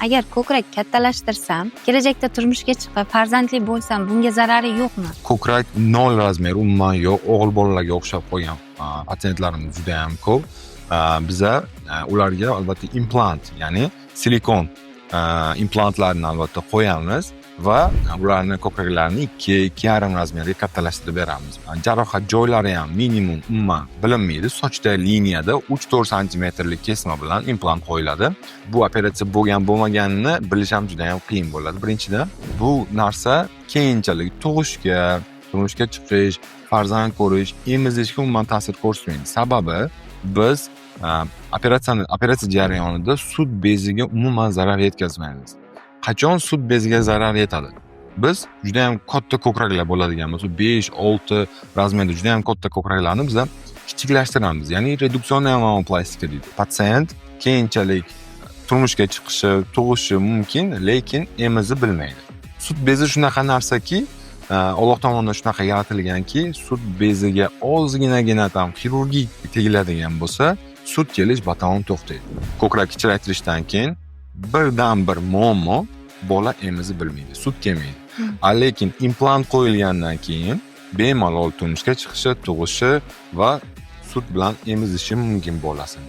agar ko'krak kattalashtirsam, kelajakda turmushga chiqib farzandli bo'lsam, bunga zarari yo'qmi? Ko'krak 0 razmer umuman yo'q. O'g'il bolalarga o'xshab qolgan patsientlarimiz juda ham ko'p. Biza ularga albatta implant, ya'ni silikon implantlarni albatta qo'yamiz va ularni ko'kraklarini 2-2,5 razmerga kattalashtirib beramiz. Jarohat joylari ham minimum umuman bilinmaydi. Sochda liniyada 3-4 santimetrlik kesma bilan implant qo'yiladi. Bu operatsiya bo'lmaganini bilish ham juda ham qiyin bo'ladi. Birinchidan, bu narsa keyinchalik tug'ishga, turmushga chiqish, farzand ko'rish, emizishga umuman ta'sir ko'rsatmaydi. Sababi biz operatsiya jarayonida sut beziga umuman zarar yetkazmaymiz. Qachon sut beziga zarar yetadi? Biz juda ham katta ko'kraklar bo'ladigan bo'lsa, 5-6 razmerda juda ham katta ko'kraklarni biz kichiklashtiramiz. Ya'ni reduksionniy mamoplastika deydi. Patsient keyinchalik turmushga chiqishi, tug'ishi mumkin, lekin emizib bilmaydi. Sut bezi shunaqa narsaki, Alloh tomonidan shunaqa yaratilganki, sut beziga ozginagina ham xirurgik tegiladigan bo'lsa, sut kelish batamom to'xtaydi. Ko'krak kichraytirishdan keyin birdan bir muammo, bola emizib bilmaydi, sut kelmaydi. Lekin implant qo'yilgandan keyin bemalol turmushga chiqishi, tug'ishi va sut bilan emizishi mumkin bo'lasini.